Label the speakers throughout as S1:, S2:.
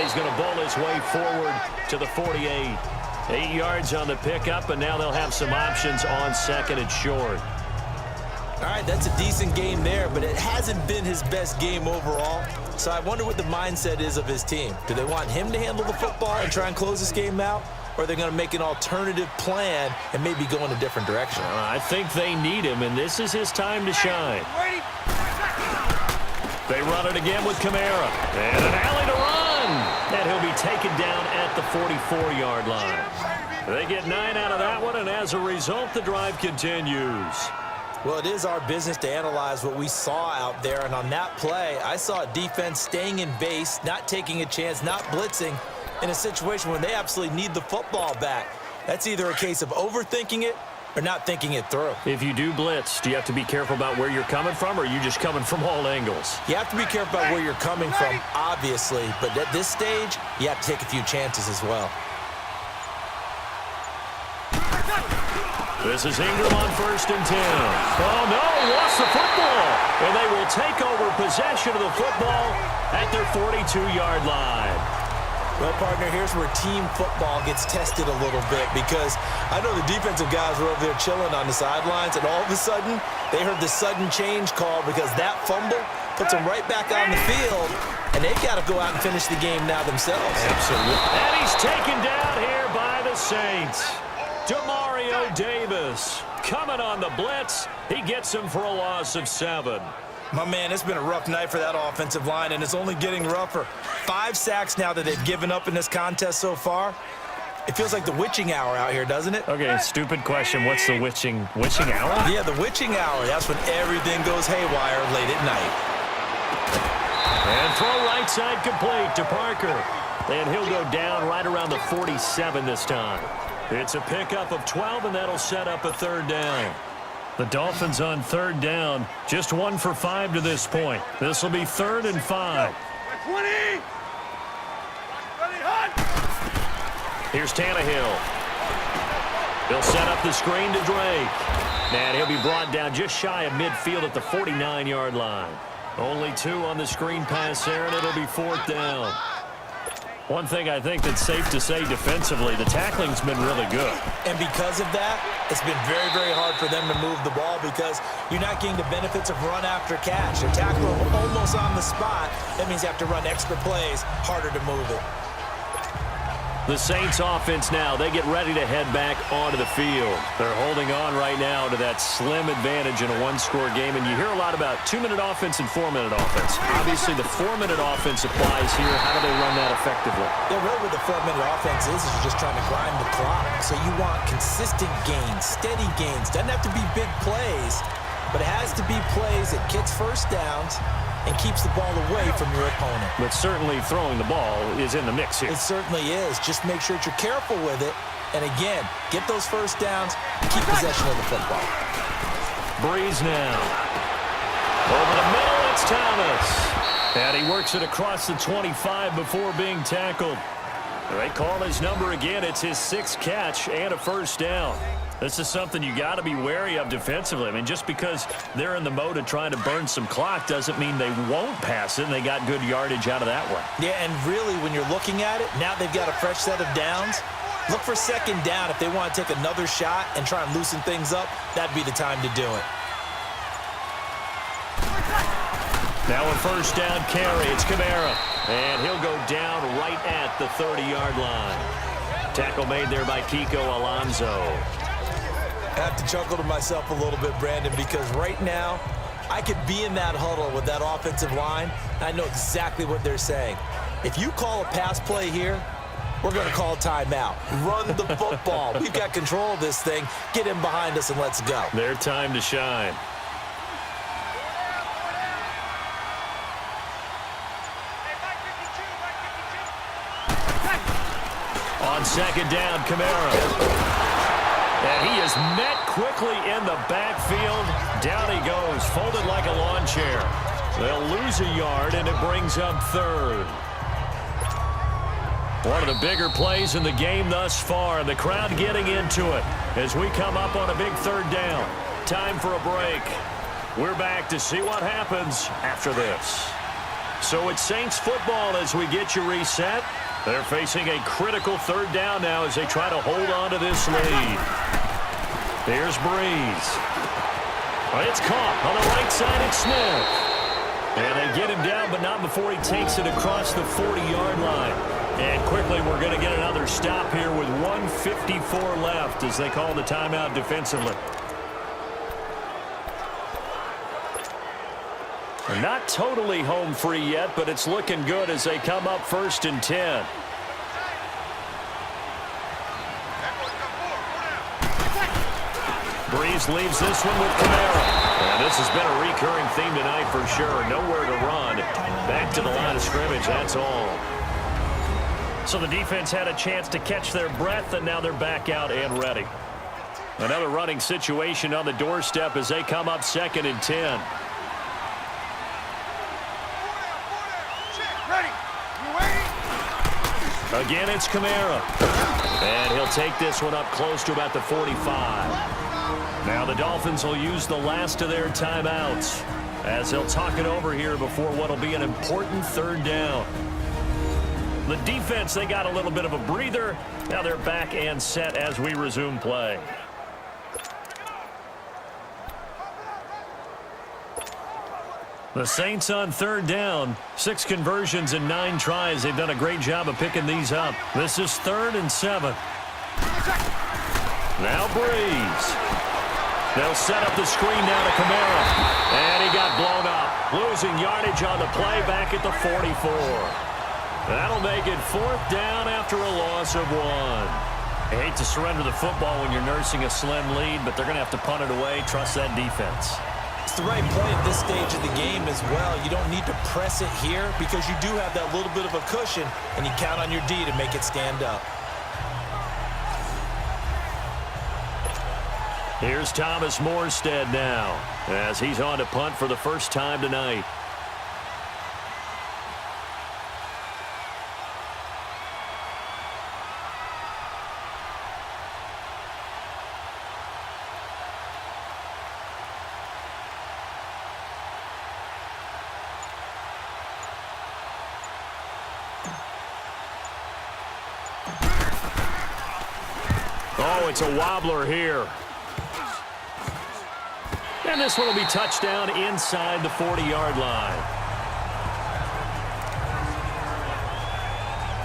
S1: he's going to bowl his way forward to the 48. 8 yards on the pickup, and now they'll have some options on second and short.
S2: All right, that's a decent game there, but it hasn't been his best game overall. So I wonder what the mindset is of his team. Do they want him to handle the football and try and close this game out? Or are they going to make an alternative plan and maybe go in a different direction?
S1: I think they need him, and this is his time to shine. They run it again with Kamara. And an alley to run. And he'll be taken down at the 44-yard line. They get 9 out of that one, and as a result, the drive continues.
S2: Well, it is our business to analyze what we saw out there, and on that play, I saw a defense staying in base, not taking a chance, not blitzing, in a situation where they absolutely need the football back. That's either a case of overthinking it or not thinking it through.
S1: If you do blitz, do you have to be careful about where you're coming from, or are you just coming from all angles?
S2: You have to be careful about where you're coming from, obviously, but at this stage, you have to take a few chances as well.
S1: This is Ingram on 1st and 10. Oh, no, lost the football. And they will take over possession of the football at their 42-yard line.
S2: Well, partner, here's where team football gets tested a little bit, because I know the defensive guys were over there chilling on the sidelines, and all of a sudden, they heard the sudden change call because that fumble puts them right back on the field, and they've got to go out and finish the game now themselves.
S1: Absolutely. And he's taken down here by the Saints. Demario Davis coming on the blitz. He gets him for a loss of 7.
S2: My man, it's been a rough night for that offensive line, and it's only getting rougher. 5 sacks now that they've given up in this contest so far. It feels like the witching hour out here, doesn't it?
S1: Okay, stupid question. What's the witching hour?
S2: Yeah, the witching hour. That's when everything goes haywire late at night.
S1: And throw right side complete to Parker. And he'll go down right around the 47 this time. It's a pickup of 12, and that'll set up a 3rd down. The Dolphins on 3rd down, just 1 for 5 to this point. This will be 3rd and 5.
S3: 20.
S1: Here's Tannehill. He'll set up the screen to Drake. And he'll be brought down just shy of midfield at the 49-yard line. Only 2 on the screen pass there, and it'll be 4th down. One thing I think that's safe to say defensively, the tackling's been really good.
S2: And because of that, it's been very, very hard for them to move the ball because you're not getting the benefits of run after catch. They're tackling almost on the spot. That means you have to run extra plays, harder to move it.
S1: The Saints offense now, they get ready to head back onto the field. They're holding on right now to that slim advantage in a 1-score game, and you hear a lot about 2-minute offense and 4-minute offense. Obviously, the 4-minute offense applies here. How do they run that effectively?
S2: Yeah, really what the 4-minute offense is you're just trying to grind the clock. So you want consistent gains, steady gains. Doesn't have to be big plays, but it has to be plays that gets first downs and keeps the ball away from your opponent.
S1: But certainly throwing the ball is in the mix here.
S2: It certainly is. Just make sure that you're careful with it. And again, get those first downs, keep possession of the football.
S1: Breeze now. Over the middle, it's Thomas. And he works it across the 25 before being tackled. They call his number again. It's his 6th catch and a 1st down. This is something you got to be wary of defensively. I mean, just because they're in the mode of trying to burn some clock doesn't mean they won't pass it, and they got good yardage out of that one.
S2: Yeah, and really, when you're looking at it, now they've got a fresh set of downs. Look for 2nd down. If they want to take another shot and try and loosen things up, that'd be the time to do it.
S1: Now a 1st down carry. It's Kamara. And he'll go down right at the 30-yard line. Tackle made there by Kiko Alonso.
S2: I have to chuckle to myself a little bit, Brandon, because right now I could be in that huddle with that offensive line. I know exactly what they're saying. If you call a pass play here, we're going to call timeout. Run the football. We've got control of this thing. Get in behind us and let's go.
S1: Their time to shine. On 2nd down, Kamara. And he is met quickly in the backfield. Down he goes, folded like a lawn chair. They'll lose a yard, and it brings up 3rd. One of the bigger plays in the game thus far. The crowd getting into it as we come up on a big 3rd down. Time for a break. We're back to see what happens after this. So it's Saints football as we get you reset. They're facing a critical third down now as they try to hold on to this lead. Here's Breeze. It's caught on the right side. It's Smith. And they get him down, but not before he takes it across the 40-yard line. And quickly, we're going to get another stop here with 1:54 left as they call the timeout defensively. They're not totally home free yet, but it's looking good as they come up 1st and 10. Breeze leaves this one with Kamara. And this has been a recurring theme tonight for sure. Nowhere to run. Back to the line of scrimmage, that's all. So the defense had a chance to catch their breath, and now they're back out and ready. Another running situation on the doorstep as they come up 2nd and 10. Again, it's Kamara. And he'll take this one up close to about the 45. Now the Dolphins will use the last of their timeouts as they'll talk it over here before what will be an important third down. The defense, they got a little bit of a breather. Now they're back and set as we resume play. The Saints on third down. 6 conversions and 9 tries. They've done a great job of picking these up. This is 3rd and 7. Now Breeze. They'll set up the screen now to Kamara. And he got blown up. Losing yardage on the play back at the 44. That'll make it 4th down after a loss of 1. I hate to surrender the football when you're nursing a slim lead, but they're going to have to punt it away. Trust that defense.
S2: It's the right play at this stage of the game as well. You don't need to press it here because you do have that little bit of a cushion, and you count on your D to make it stand up.
S1: Here's Thomas Morstead now as he's on to punt for the first time tonight. Oh, it's a wobbler here. And this one will be touchdown inside the 40-yard line.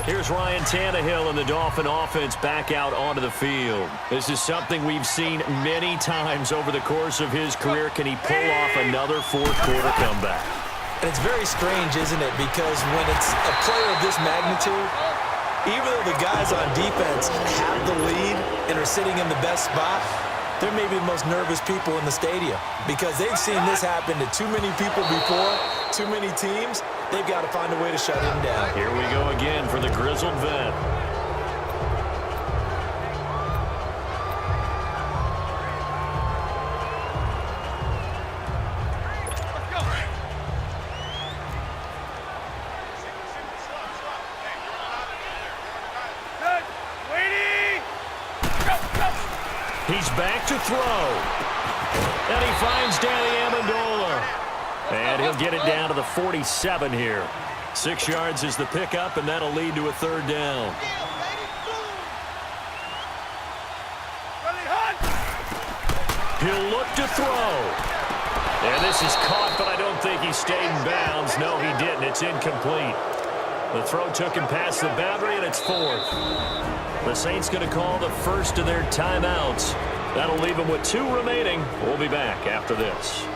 S1: Here's Ryan Tannehill and the Dolphin offense back out onto the field. This is something we've seen many times over the course of his career. Can he pull off another fourth-quarter comeback?
S2: And it's very strange, isn't it? Because when it's a player of this magnitude, even though the guys on defense have the lead and are sitting in the best spot, they're maybe the most nervous people in the stadium because they've seen this happen to too many people before, too many teams. They've got to find a way to shut him down.
S1: Here we go again for the grizzled vet. He's back to throw. And he finds Danny Amendola. And he'll get it down to the 47 here. 6 yards is the pickup, and that'll lead to a third down. He'll look to throw. And this is caught, but I don't think he stayed in bounds. No, he didn't. It's incomplete. The throw took him past the boundary, and it's 4th. The Saints going to call the first of their timeouts. That'll leave them with 2 remaining. We'll be back after this.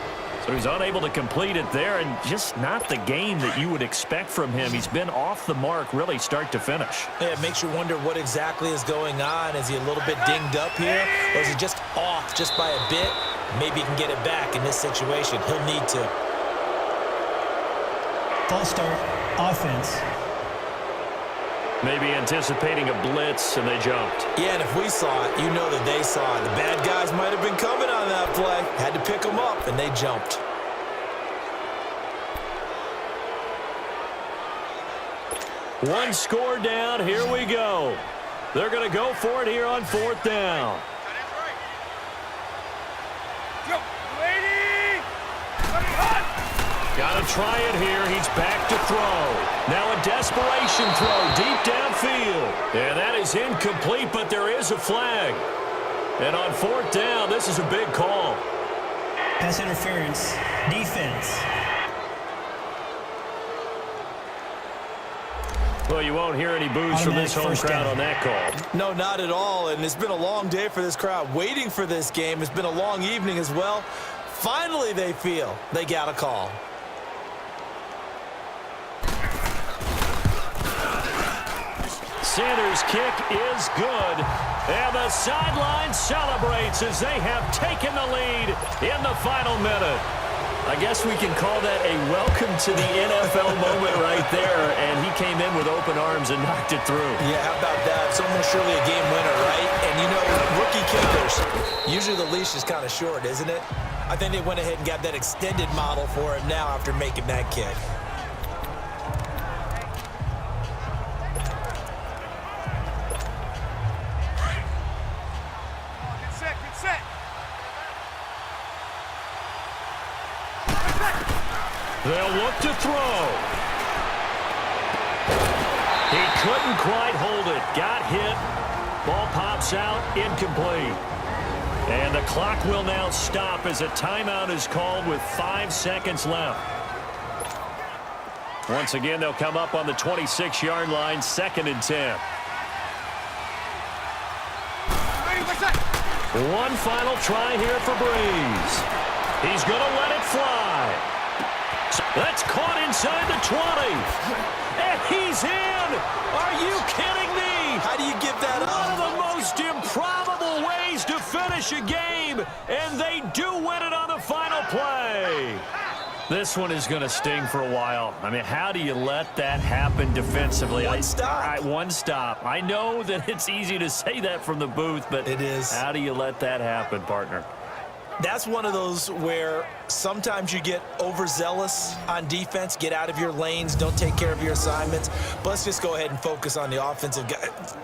S1: So he's unable to complete it there, and just not the game that you would expect from him. He's been off the mark really start to finish.
S2: Yeah, it makes you wonder what exactly is going on. Is he a little bit dinged up here, or is he just off just by a bit? Maybe he can get it back in this situation. He'll need to.
S3: False start, offense.
S1: Maybe anticipating a blitz, and they jumped.
S2: Yeah, and if we saw it, you know that they saw it. The bad guys might have been coming on that play. Had to pick them up, and they jumped.
S1: One score down. Here we go. They're going to go for it here on 4th down. Got to try it here. He's back to throw. Now a desperation throw deep downfield. And that is incomplete, but there is a flag. And on 4th down, this is a big call.
S3: Pass interference. Defense.
S1: Well, you won't hear any boos from this home crowd on that call.
S2: No, not at all. And it's been a long day for this crowd waiting for this game. It's been a long evening as well. Finally, they feel they got a call.
S1: Sanders' kick is good. And the sideline celebrates as they have taken the lead in the final minute. I guess we can call that a welcome to the NFL moment right there. And he came in with open arms and knocked it through.
S2: Yeah, how about that? It's almost surely a game winner, right? And, you know, rookie kickers, usually the leash is kind of short, isn't it? I think they went ahead and got that extended model for him now after making that kick.
S1: They'll look to throw. He couldn't quite hold it. Got hit. Ball pops out. Incomplete. And the clock will now stop as a timeout is called with 5 seconds left. Once again, they'll come up on the 26-yard line, 2nd and 10. One final try here for Breeze. He's going to let it fly. That's caught inside the 20. And he's in. Are you kidding me?
S2: How do you give that up?
S1: One of the most improbable ways to finish a game. And they do win it on the final play. This one is going to sting for a while. I mean, how do you let that happen defensively?
S2: One stop.
S1: One stop. I know that it's easy to say that from the booth, but
S2: it is.
S1: How do you let that happen, partner?
S2: That's one of those where sometimes you get overzealous on defense, get out of your lanes, don't take care of your assignments. But let's just go ahead and focus on the offensive guy.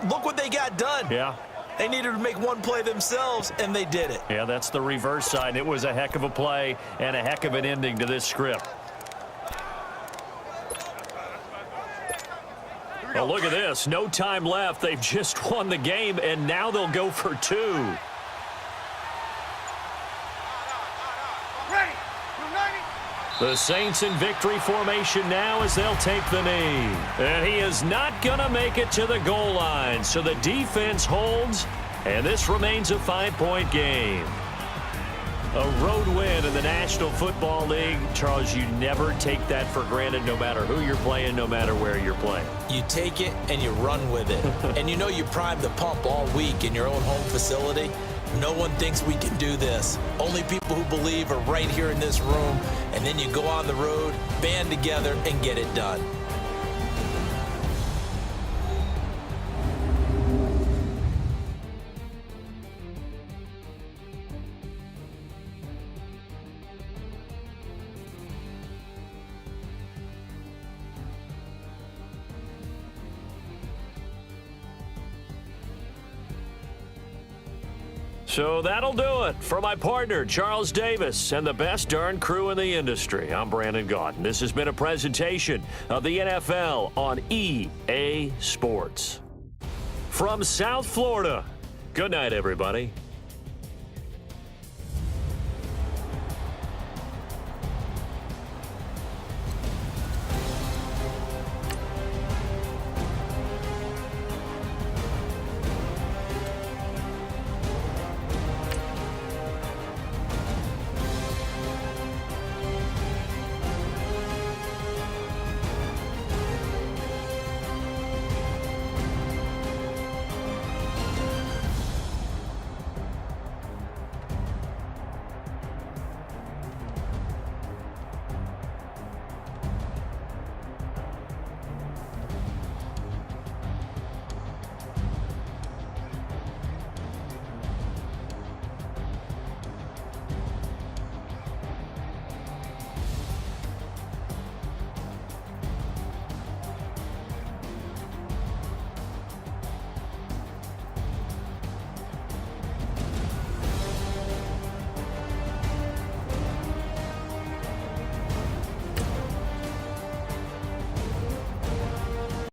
S2: Look what they got done.
S1: Yeah.
S2: They needed to make one play themselves, and they did it.
S1: Yeah, that's the reverse side. It was a heck of a play and a heck of an ending to this script. Oh, look at this. No time left. They've just won the game, and now they'll go for 2. The Saints in victory formation now as they'll take the knee. And he is not going to make it to the goal line. So the defense holds, and this remains a 5-point game. A road win in the National Football League. Charles, you never take that for granted no matter who you're playing, no matter where you're playing.
S2: You take it and you run with it. And you know you primed the pump all week in your own home facility. No one thinks we can do this. Only people who believe are right here in this room. And then you go on the road, band together, and get it done.
S1: So that'll do it for my partner, Charles Davis, and the best darn crew in the industry. I'm Brandon Gaudin. This has been a presentation of the NFL on EA Sports. From South Florida, good night, everybody.